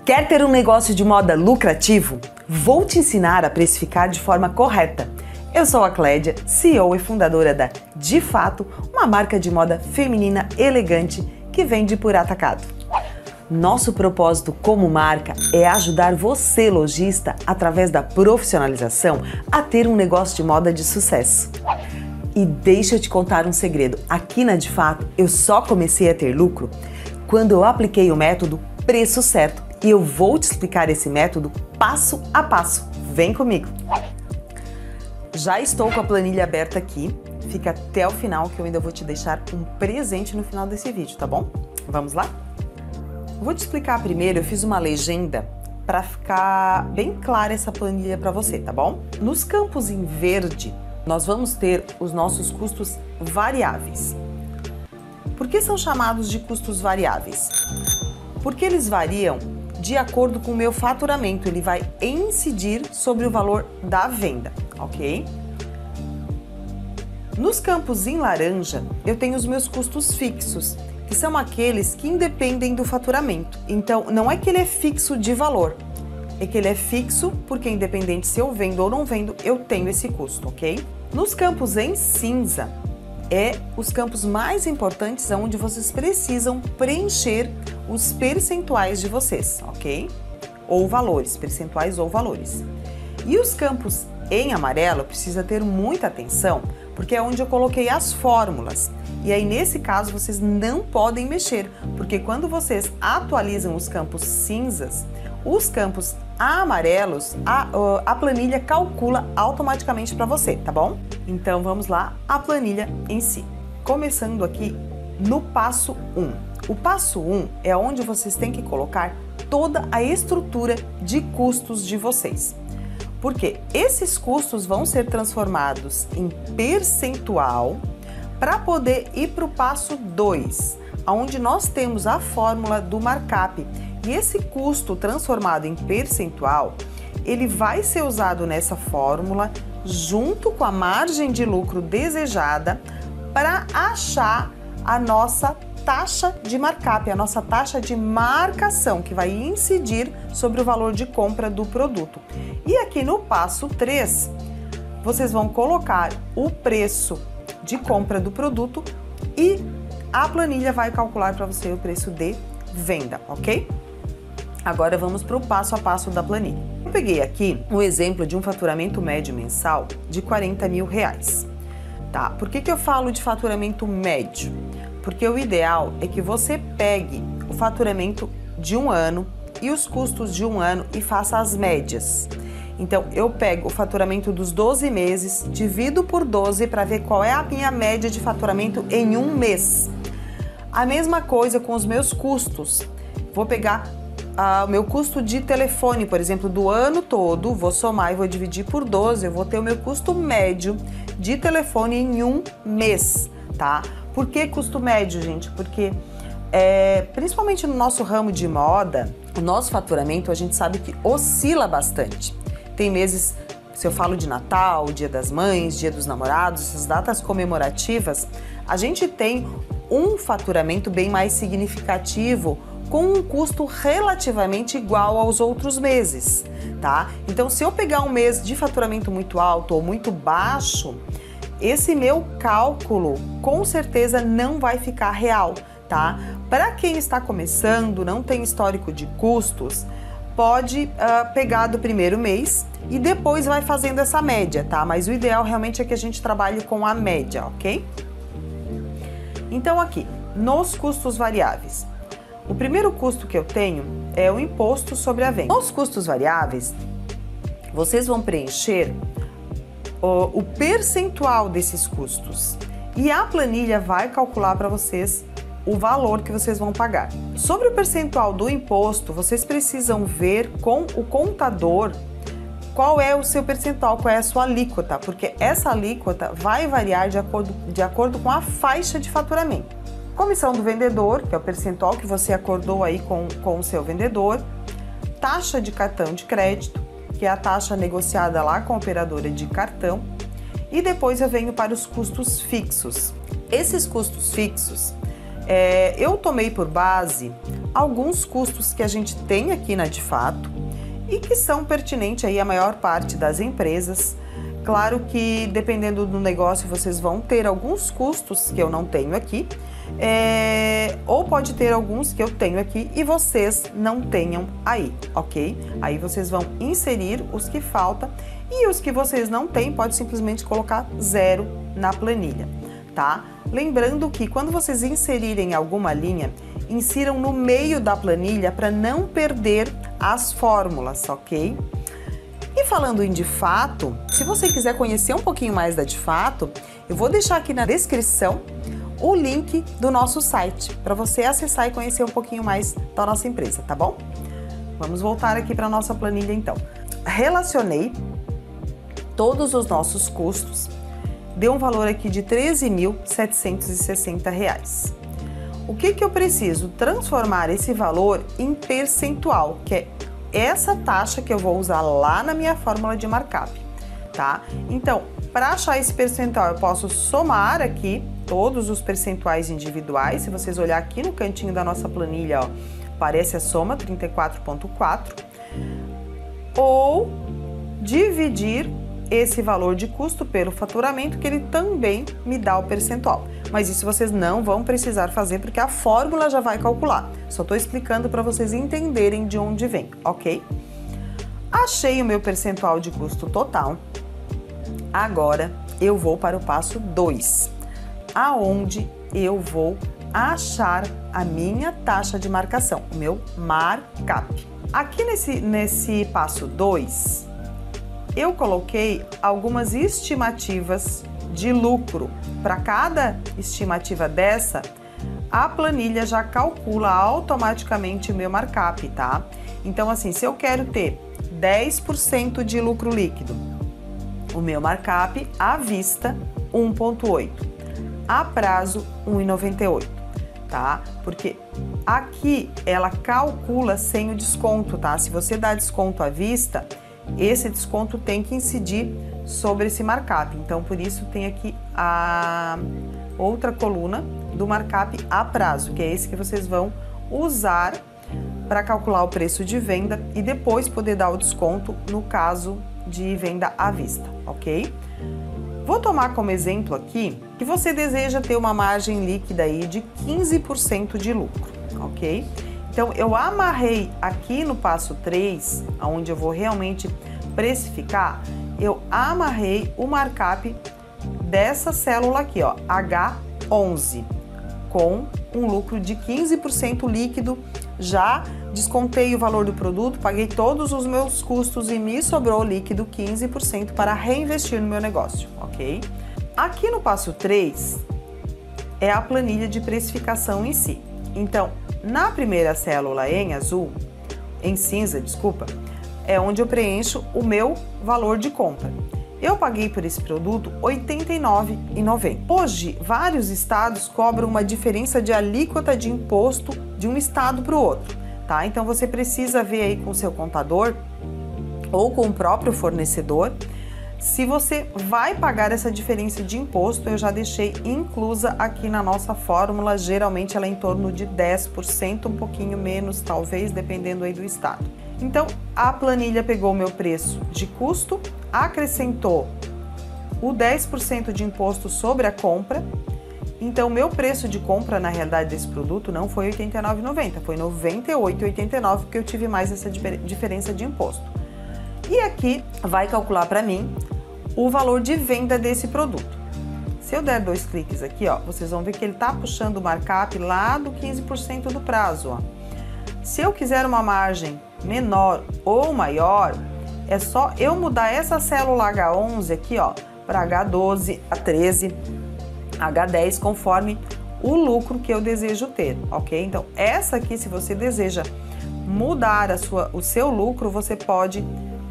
Quer ter um negócio de moda lucrativo? Vou te ensinar a precificar de forma correta. Eu sou a Clédia, CEO e fundadora da De Fato, uma marca de moda feminina elegante que vende por atacado. Nosso propósito como marca é ajudar você, lojista, através da profissionalização, a ter um negócio de moda de sucesso. E deixa eu te contar um segredo. Aqui na De Fato, eu só comecei a ter lucro quando eu apliquei o método Preço Certo. E eu vou te explicar esse método passo a passo. Vem comigo! Já estou com a planilha aberta aqui. Fica até o final que eu ainda vou te deixar um presente no final desse vídeo, tá bom? Vamos lá? Vou te explicar primeiro, eu fiz uma legenda para ficar bem clara essa planilha para você, tá bom? Nos campos em verde, nós vamos ter os nossos custos variáveis. Por que são chamados de custos variáveis? Porque eles variam de acordo com o meu faturamento, ele vai incidir sobre o valor da venda, ok? Nos campos em laranja, eu tenho os meus custos fixos, que são aqueles que independem do faturamento. Então, não é que ele é fixo de valor, é que ele é fixo porque independente se eu vendo ou não vendo, eu tenho esse custo, ok? Nos campos em cinza, os campos mais importantes onde vocês precisam preencher os percentuais de vocês, ok? Ou valores, percentuais ou valores. E os campos em amarelo precisa ter muita atenção, porque é onde eu coloquei as fórmulas. E aí, nesse caso, vocês não podem mexer, porque quando vocês atualizam os campos cinzas, os campos amarelos, a planilha calcula automaticamente para você, tá bom? Então vamos lá, a planilha em si. Começando aqui no passo 1. O passo 1 é onde vocês têm que colocar toda a estrutura de custos de vocês. Porque esses custos vão ser transformados em percentual para poder ir para o passo 2, onde nós temos a fórmula do markup. E esse custo transformado em percentual, ele vai ser usado nessa fórmula junto com a margem de lucro desejada para achar a nossa taxa de markup, a nossa taxa de marcação, que vai incidir sobre o valor de compra do produto. E aqui no passo 3, vocês vão colocar o preço de compra do produto e a planilha vai calcular para você o preço de venda, ok? Agora vamos para o passo a passo da planilha. Eu peguei aqui um exemplo de um faturamento médio mensal de R$40 mil. Tá? Por que eu falo de faturamento médio? Porque o ideal é que você pegue o faturamento de um ano e os custos de um ano e faça as médias. Então, eu pego o faturamento dos 12 meses, divido por 12 para ver qual é a minha média de faturamento em um mês. A mesma coisa com os meus custos. Vou pegar o meu custo de telefone, por exemplo, do ano todo, vou somar e vou dividir por 12, eu vou ter o meu custo médio de telefone em um mês, tá? Por que custo médio, gente? Porque, principalmente no nosso ramo de moda, o nosso faturamento, a gente sabe que oscila bastante. Tem meses, se eu falo de Natal, Dia das Mães, Dia dos Namorados, essas datas comemorativas, a gente tem um faturamento bem mais significativo, com um custo relativamente igual aos outros meses, tá? Então, se eu pegar um mês de faturamento muito alto ou muito baixo, esse meu cálculo com certeza não vai ficar real, tá? Para quem está começando, não tem histórico de custos, pode pegar do primeiro mês e depois vai fazendo essa média, tá? Mas o ideal realmente é que a gente trabalhe com a média, ok? Então, aqui, nos custos variáveis, o primeiro custo que eu tenho é o imposto sobre a venda. Nos custos variáveis, vocês vão preencher o percentual desses custos e a planilha vai calcular para vocês o valor que vocês vão pagar. Sobre o percentual do imposto, vocês precisam ver com o contador qual é o seu percentual, qual é a sua alíquota, porque essa alíquota vai variar de acordo com a faixa de faturamento. Comissão do vendedor, que é o percentual que você acordou aí com o seu vendedor. Taxa de cartão de crédito, que é a taxa negociada lá com a operadora de cartão. E depois eu venho para os custos fixos. Esses custos fixos, eu tomei por base alguns custos que a gente tem aqui na De Fato e que são pertinentes aí à maior parte das empresas. Claro que dependendo do negócio vocês vão ter alguns custos que eu não tenho aqui, ou pode ter alguns que eu tenho aqui e vocês não tenham aí, ok? Aí vocês vão inserir os que faltam e os que vocês não têm, pode simplesmente colocar 0 na planilha, tá? Lembrando que quando vocês inserirem alguma linha, insiram no meio da planilha para não perder as fórmulas, ok? E falando em De Fato, se você quiser conhecer um pouquinho mais da De Fato, eu vou deixar aqui na descrição o link do nosso site para você acessar e conhecer um pouquinho mais da nossa empresa, tá bom? Vamos voltar aqui para a nossa planilha então. Relacionei todos os nossos custos, deu um valor aqui de R$ 13.760. O que eu preciso? Transformar esse valor em percentual, que é essa taxa que eu vou usar lá na minha fórmula de markup, tá? Então, para achar esse percentual, eu posso somar aqui todos os percentuais individuais. Se vocês olhar aqui no cantinho da nossa planilha, ó, aparece a soma 34,4, ou dividir esse valor de custo pelo faturamento, que ele também me dá o percentual. Mas isso vocês não vão precisar fazer porque a fórmula já vai calcular. Só estou explicando para vocês entenderem de onde vem, ok? Achei o meu percentual de custo total. Agora eu vou para o passo 2, aonde eu vou achar a minha taxa de marcação, o meu markup. Aqui nesse passo 2, eu coloquei algumas estimativas de lucro. Para cada estimativa dessa, a planilha já calcula automaticamente o meu markup, tá? Então, assim, se eu quero ter 10% de lucro líquido, o meu markup à vista 1,8, a prazo 1,98, tá? Porque aqui ela calcula sem o desconto, tá? Se você dá desconto à vista, esse desconto tem que incidir sobre esse markup. Então, por isso tem aqui a outra coluna do markup a prazo, que é esse que vocês vão usar para calcular o preço de venda e depois poder dar o desconto no caso de venda à vista, ok? Vou tomar como exemplo aqui que você deseja ter uma margem líquida aí de 15% de lucro, ok? Então, eu amarrei aqui no passo 3, onde eu vou realmente precificar, eu amarrei o markup dessa célula aqui, ó, H11, com um lucro de 15% líquido. Já descontei o valor do produto, paguei todos os meus custos e me sobrou líquido 15% para reinvestir no meu negócio, ok? Aqui no passo 3 é a planilha de precificação em si. Então, na primeira célula em azul, em cinza, desculpa, é onde eu preencho o meu valor de compra. Eu paguei por esse produto R$ 89,90. Hoje, vários estados cobram uma diferença de alíquota de imposto de um estado para o outro, tá? Então, você precisa ver aí com o seu contador ou com o próprio fornecedor se você vai pagar essa diferença de imposto. Eu já deixei inclusa aqui na nossa fórmula, geralmente ela é em torno de 10%, um pouquinho menos talvez, dependendo aí do estado. Então, a planilha pegou o meu preço de custo, acrescentou o 10% de imposto sobre a compra. Então, meu preço de compra, na realidade, desse produto não foi R$ 89,90, foi R$ 98,89, porque eu tive mais essa diferença de imposto. E aqui vai calcular para mim o valor de venda desse produto. Se eu der 2 cliques aqui, ó, vocês vão ver que ele tá puxando o markup lá do 15% do prazo, ó. Se eu quiser uma margem menor ou maior, é só eu mudar essa célula H11 aqui, ó, para H12, H13, H10, conforme o lucro que eu desejo ter, ok? Então, essa aqui, se você deseja mudar o seu lucro, você pode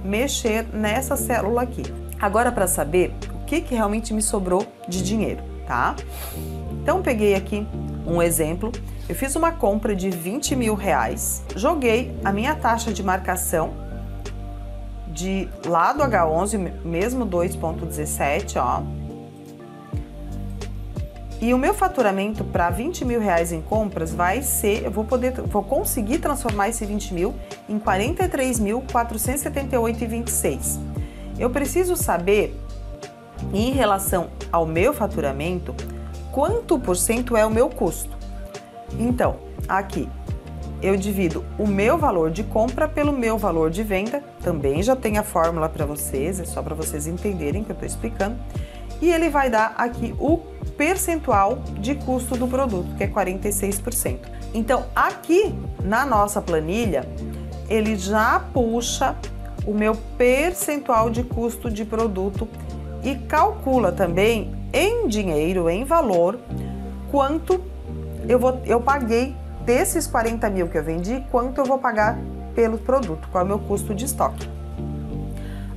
mexer nessa célula aqui. Agora, para saber o que realmente me sobrou de dinheiro, tá? Então, peguei aqui um exemplo. Eu fiz uma compra de R$ 20.000, joguei a minha taxa de marcação de lá do H11, mesmo 2,17, ó. E o meu faturamento para 20 mil reais em compras vai ser, eu vou conseguir transformar esse 20 mil em 43.478,26. Eu preciso saber, em relação ao meu faturamento, quanto por cento é o meu custo. Então, aqui, eu divido o meu valor de compra pelo meu valor de venda, também já tem a fórmula para vocês, é só para vocês entenderem que eu estou explicando, e ele vai dar aqui o percentual de custo do produto, que é 46%. Então, aqui na nossa planilha, ele já puxa o meu percentual de custo de produto e calcula também em dinheiro, em valor, quanto eu paguei desses 40 mil que eu vendi, quanto eu vou pagar pelo produto, qual é o meu custo de estoque.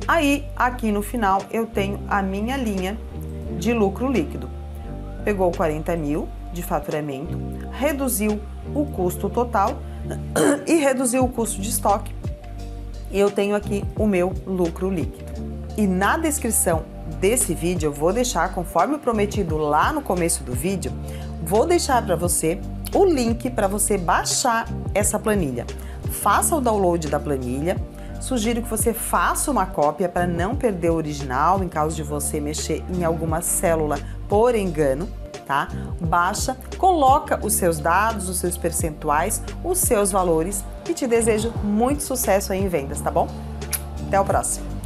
Aí, aqui no final, eu tenho a minha linha de lucro líquido. Pegou 40 mil de faturamento, reduziu o custo total e reduziu o custo de estoque. Eu tenho aqui o meu lucro líquido. E na descrição desse vídeo eu vou deixar, conforme prometido lá no começo do vídeo, vou deixar para você o link para você baixar essa planilha. Faça o download da planilha. Sugiro que você faça uma cópia para não perder o original em caso de você mexer em alguma célula por engano, tá? Baixa, coloca os seus dados, os seus percentuais, os seus valores e te desejo muito sucesso aí em vendas, tá bom? Até o próximo!